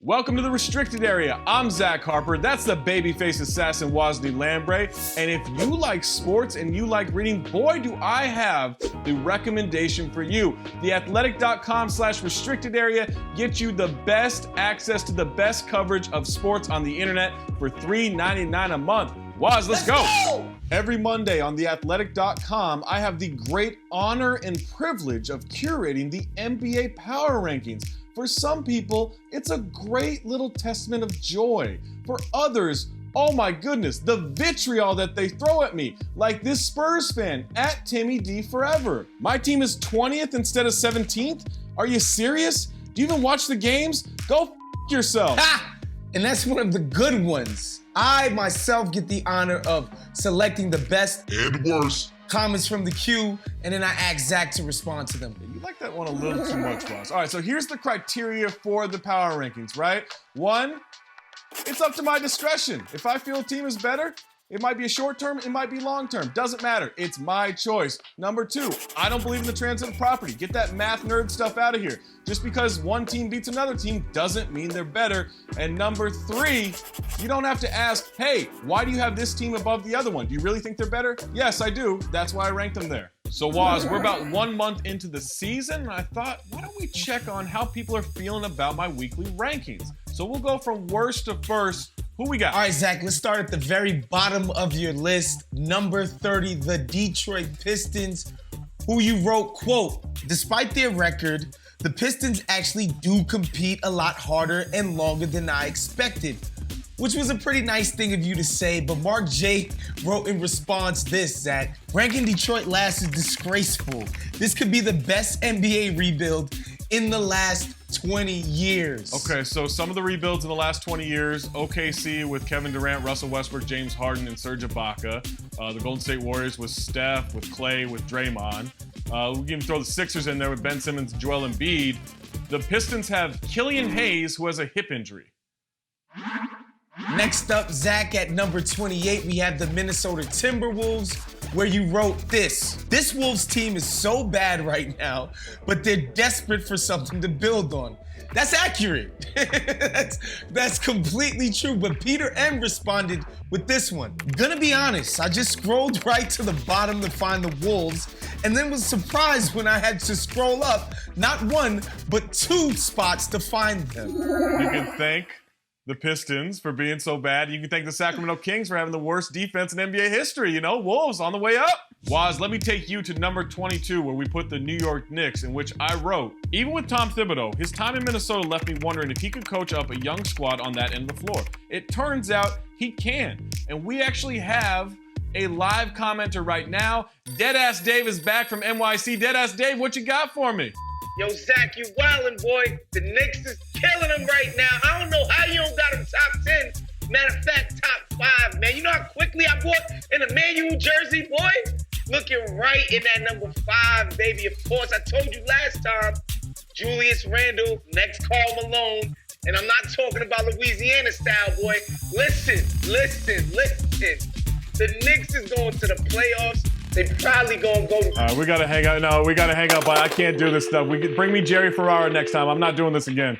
Welcome to the restricted area. I'm Zach Harper. That's the babyface assassin Wosny Lambre. And if you like sports and you like reading, boy, do I have the recommendation for you. Theathletic.com/restricted area gets you the best access to the best coverage of sports on the internet for $3.99 a month. Woz, let's go! Every Monday on theathletic.com, I have the great honor and privilege of curating the NBA Power Rankings. For some people, it's a great little testament of joy. For others, oh my goodness, the vitriol that they throw at me, like this Spurs fan, at Timmy D Forever. My team is 20th instead of 17th? Are you serious? Do you even watch the games? Go f yourself. Ha! And that's one of the good ones. I myself get the honor of selecting the best and worst comments from the queue, and then I ask Zach to respond to them. You like that one a little too much, Woz. All right, so here's the criteria for the power rankings, right? One, it's up to my discretion. If I feel a team is better, it might be a short term, it might be long term. Doesn't matter. It's my choice. Number two, I don't believe in the transitive property. Get that math nerd stuff out of here. Just because one team beats another team doesn't mean they're better. And number three, you don't have to ask, hey, why do you have this team above the other one? Do you really think they're better? Yes, I do. That's why I ranked them there. So Woz, we're about 1 month into the season, and I thought, why don't we check on how people are feeling about my weekly rankings? So we'll go from worst to first. Who we got? All right, Zach, let's start at the very bottom of your list. Number 30, the Detroit Pistons, who you wrote, quote, despite their record, the Pistons actually do compete a lot harder and longer than I expected, which was a pretty nice thing of you to say, but Mark J wrote in response this, Zach, ranking Detroit last is disgraceful. This could be the best NBA rebuild in the last 20 years. Okay, so some of the rebuilds in the last 20 years, OKC with Kevin Durant, Russell Westbrook, James Harden, and Serge Ibaka. The Golden State Warriors with Steph, with Clay, with Draymond. We can even throw the Sixers in there with Ben Simmons, Joel Embiid. The Pistons have Killian Hayes, who has a hip injury. Next up, Zach, at number 28, we have the Minnesota Timberwolves, where you wrote this. This Wolves team is so bad right now, but they're desperate for something to build on. That's accurate. that's completely true, but Peter M responded with this one. Gonna be honest, I just scrolled right to the bottom to find the Wolves, and then was surprised when I had to scroll up, not one, but 2 spots to find them. You can thank the Pistons for being so bad. You can thank the Sacramento Kings for having the worst defense in NBA history. You know, Wolves on the way up. Woz, let me take you to number 22, where we put the New York Knicks, in which I wrote, even with Tom Thibodeau, his time in Minnesota left me wondering if he could coach up a young squad on that end of the floor. It turns out he can. And we actually have a live commenter right now. Deadass Dave is back from NYC. Deadass Dave, what you got for me? Yo, Zach, you wildin', boy. The Knicks is killing them right now. I don't know how you don't got them top 10. Matter of fact, top 5, man. You know how quickly I bought an Emmanuel jersey, boy? Looking right in that number 5, baby. Of course, I told you last time, Julius Randle, next Karl Malone. And I'm not talking about Louisiana style, boy. Listen. The Knicks is going to the playoffs. They probably gonna go. We gotta hang out. No, we gotta hang up. I can't do this stuff. Bring me Jerry Ferrara next time. I'm not doing this again.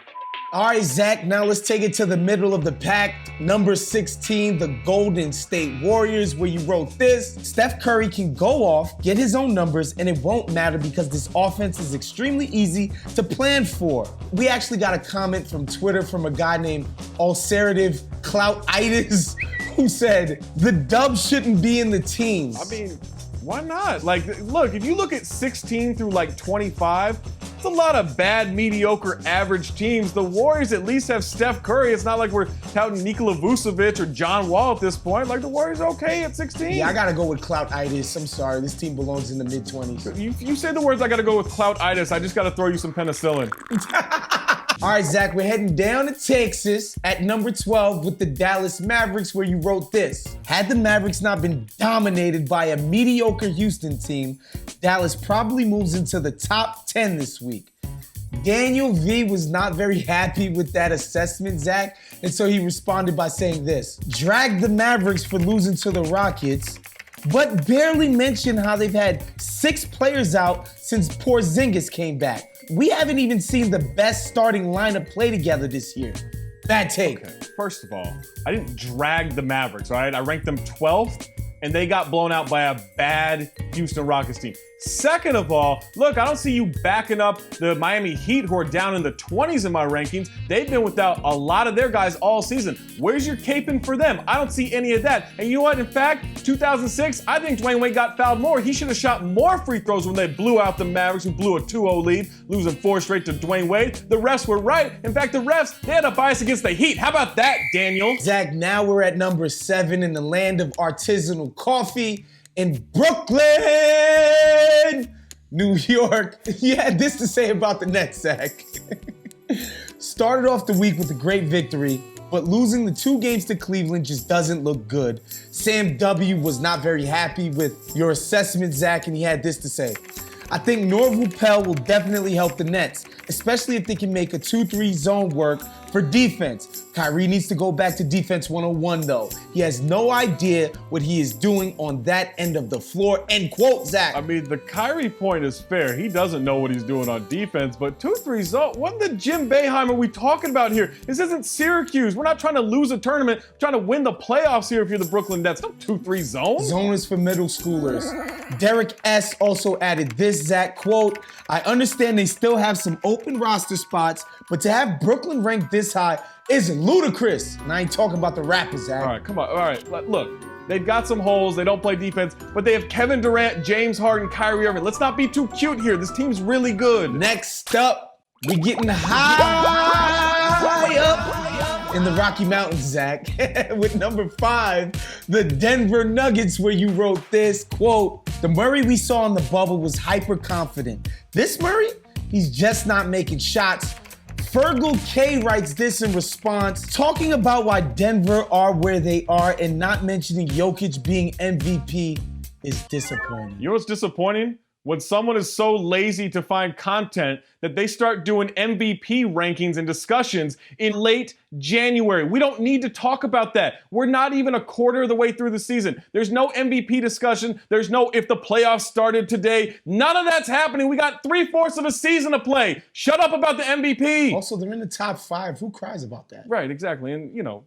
All right, Zach, now let's take it to the middle of the pack. Number 16, the Golden State Warriors, where you wrote this. Steph Curry can go off, get his own numbers, and it won't matter because this offense is extremely easy to plan for. We actually got a comment from Twitter from a guy named Ulcerative Cloutitis who said, the dub shouldn't be in the teams. I mean, why not? Like, look, if you look at 16 through like 25, it's a lot of bad, mediocre, average teams. The Warriors at least have Steph Curry. It's not like we're touting Nikola Vucevic or John Wall at this point. Like, the Warriors are okay at 16. Yeah, I gotta go with Cloutitis. I'm sorry, this team belongs in the mid-20s. You said the words, I gotta go with Cloutitis. I just gotta throw you some penicillin. All right, Zach, we're heading down to Texas at number 12 with the Dallas Mavericks, where you wrote this. Had the Mavericks not been dominated by a mediocre Houston team, Dallas probably moves into the top 10 this week. Daniel V was not very happy with that assessment, Zach, and so he responded by saying this. Dragged the Mavericks for losing to the Rockets, but barely mentioned how they've had 6 players out since Porzingis came back. We haven't even seen the best starting lineup play together this year. Bad take. Okay. First of all, I didn't drag the Mavericks, all right? I ranked them 12th, and they got blown out by a bad Houston Rockets team. Second of all, look, I don't see you backing up the Miami Heat, who are down in the 20s in my rankings. They've been without a lot of their guys all season. Where's your caping for them? I don't see any of that. And you know what? In fact, 2006, I think Dwayne Wade got fouled more. He should have shot more free throws when they blew out the Mavericks, who blew a 2-0 lead, losing 4 straight to Dwayne Wade. The refs were right. In fact, the refs, they had a bias against the Heat. How about that, Daniel? Zach, now we're at number 7 in the land of artisanal coffee in Brooklyn, New York. You had this to say about the Nets, Zach. Started off the week with a great victory, but losing the 2 games to Cleveland just doesn't look good. Sam W. was not very happy with your assessment, Zach, and he had this to say. I think Norville Pell will definitely help the Nets, especially if they can make a 2-3 zone work for defense. Kyrie needs to go back to defense 101 though. He has no idea what he is doing on that end of the floor. End quote, Zach. I mean, the Kyrie point is fair. He doesn't know what he's doing on defense, but 2-3 zone, what the Jim Boeheim are we talking about here? This isn't Syracuse. We're not trying to lose a tournament. We're trying to win the playoffs here if you're the Brooklyn Nets. No 2-3 zone. Zone is for middle schoolers. Derek S. also added this, Zach, quote, I understand they still have some open roster spots, but to have Brooklyn ranked this high is ludicrous. And I ain't talking about the rappers, Zach. All right, come on. All right, look. They've got some holes. They don't play defense, but they have Kevin Durant, James Harden, Kyrie Irving. Let's not be too cute here. This team's really good. Next up, we getting high up in the Rocky Mountains, Zach. With number 5, the Denver Nuggets, where you wrote this, quote, the Murray we saw in the bubble was hyper confident. This Murray, he's just not making shots. Fergal K writes this in response, talking about why Denver are where they are and not mentioning Jokic being MVP is disappointing. You know what's disappointing? When someone is so lazy to find content that they start doing MVP rankings and discussions in late January. We don't need to talk about that. We're not even a quarter of the way through the season. There's no MVP discussion. There's no if the playoffs started today. None of that's happening. We got 3/4 of a season to play. Shut up about the MVP. Also, they're in the top 5. Who cries about that? Right, exactly. And, you know,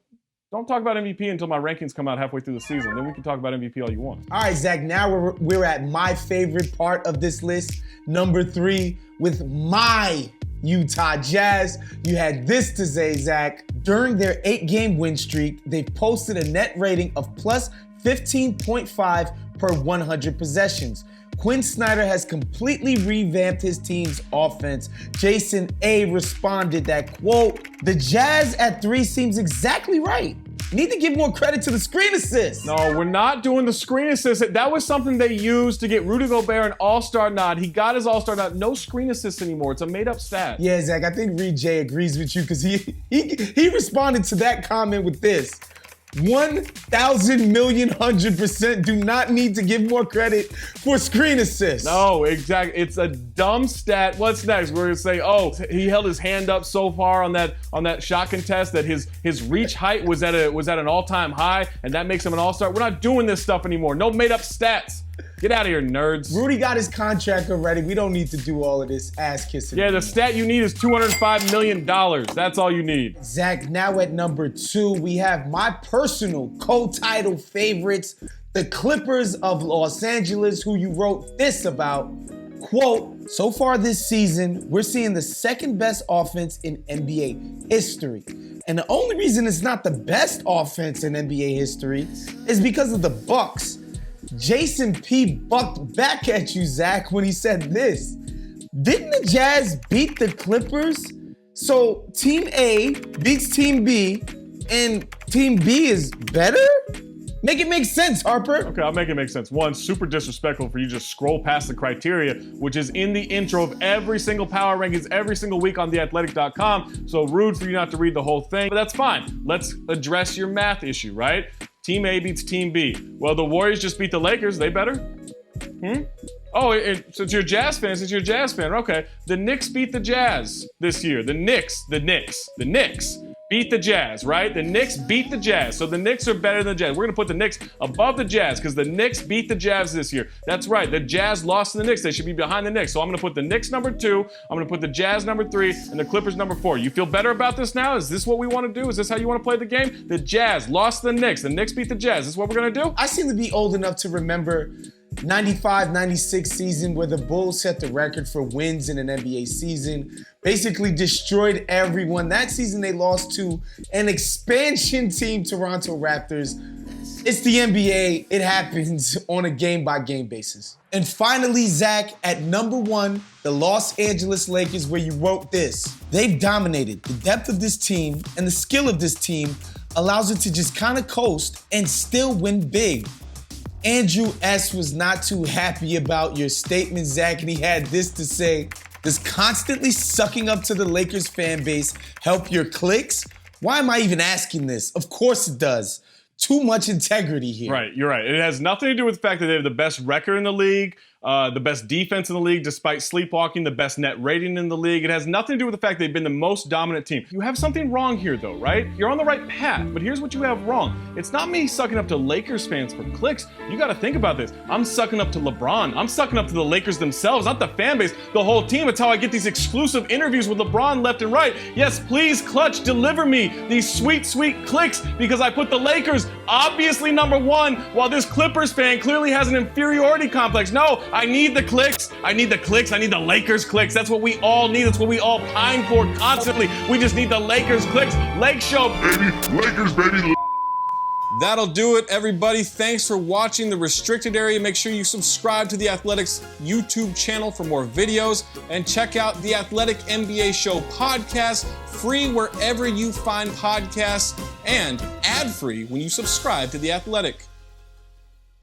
don't talk about MVP until my rankings come out halfway through the season. Then we can talk about MVP all you want. All right, Zach, now we're at my favorite part of this list, number 3, with my Utah Jazz. You had this to say, Zach. During their 8-game win streak, they've posted a net rating of plus 15.5 per 100 possessions. Quinn Snyder has completely revamped his team's offense. Jason A. responded that, quote, the Jazz at 3 seems exactly right. Need to give more credit to the screen assist. No, we're not doing the screen assist. That was something they used to get Rudy Gobert an all-star nod. He got his all-star nod. No screen assist anymore. It's a made-up stat. Yeah, Zach, I think Reed J agrees with you because he responded to that comment with this. 1,000,000,100% do not need to give more credit for screen assists. No, exactly. It's a dumb stat. What's next? We're gonna say, oh, he held his hand up so far on that shot contest that his reach height was at an all-time high, and that makes him an all-star. We're not doing this stuff anymore. No made-up stats. Get out of here, nerds. Rudy got his contract already. We don't need to do all of this ass kissing. Yeah, the stat you need is $205 million. That's all you need. Zach, now at number 2, we have my personal co-title favorites, the Clippers of Los Angeles, who you wrote this about. Quote, so far this season, we're seeing the second best offense in NBA history. And the only reason it's not the best offense in NBA history is because of the Bucks. Jason P. bucked back at you, Zach, when he said this. Didn't the Jazz beat the Clippers? So Team A beats Team B, and Team B is better? Make it make sense, Harper. Okay, I'll make it make sense. One, super disrespectful for you to just scroll past the criteria, which is in the intro of every single power rankings every single week on theathletic.com. So rude for you not to read the whole thing, but that's fine. Let's address your math issue, right? Team A beats Team B. Well, the Warriors just beat the Lakers. They better? Oh, since you're a Jazz fan, okay. The Knicks beat the Jazz this year. The Knicks beat the Jazz, right? The Knicks beat the Jazz. So the Knicks are better than the Jazz. We're going to put the Knicks above the Jazz because the Knicks beat the Jazz this year. That's right. The Jazz lost to the Knicks. They should be behind the Knicks. So I'm going to put the Knicks number 2. I'm going to put the Jazz number 3 and the Clippers number 4. You feel better about this now? Is this what we want to do? Is this how you want to play the game? The Jazz lost to the Knicks. The Knicks beat the Jazz. Is this what we're going to do? I seem to be old enough to remember 95-96 season where the Bulls set the record for wins in an NBA season, basically destroyed everyone. That season they lost to an expansion team, Toronto Raptors. It's the NBA. It happens on a game-by-game basis. And finally, Zach, at number 1, the Los Angeles Lakers, where you wrote this. They've dominated. The depth of this team and the skill of this team allows it to just kind of coast and still win big. Andrew S. was not too happy about your statement, Zach, and he had this to say: does constantly sucking up to the Lakers fan base help your clicks? Why am I even asking this? Of course it does. Too much integrity here. Right, you're right. It has nothing to do with the fact that they have the best record in the league, the best defense in the league despite sleepwalking, the best net rating in the league. It has nothing to do with the fact they've been the most dominant team. You have something wrong here though, right? You're on the right path, but here's what you have wrong. It's not me sucking up to Lakers fans for clicks. You gotta think about this. I'm sucking up to LeBron. I'm sucking up to the Lakers themselves, not the fan base, the whole team. It's how I get these exclusive interviews with LeBron left and right. Yes, please, Clutch, deliver me these sweet, sweet clicks because I put the Lakers obviously number 1 while this Clippers fan clearly has an inferiority complex. No, I need the clicks. I need the clicks. I need the Lakers clicks. That's what we all need. That's what we all pine for constantly. We just need the Lakers clicks. Lake Show, baby. Lakers, baby. That'll do it, everybody. Thanks for watching The Restricted Area. Make sure you subscribe to The Athletic's YouTube channel for more videos and check out The Athletic NBA Show podcast, free wherever you find podcasts and ad-free when you subscribe to The Athletic.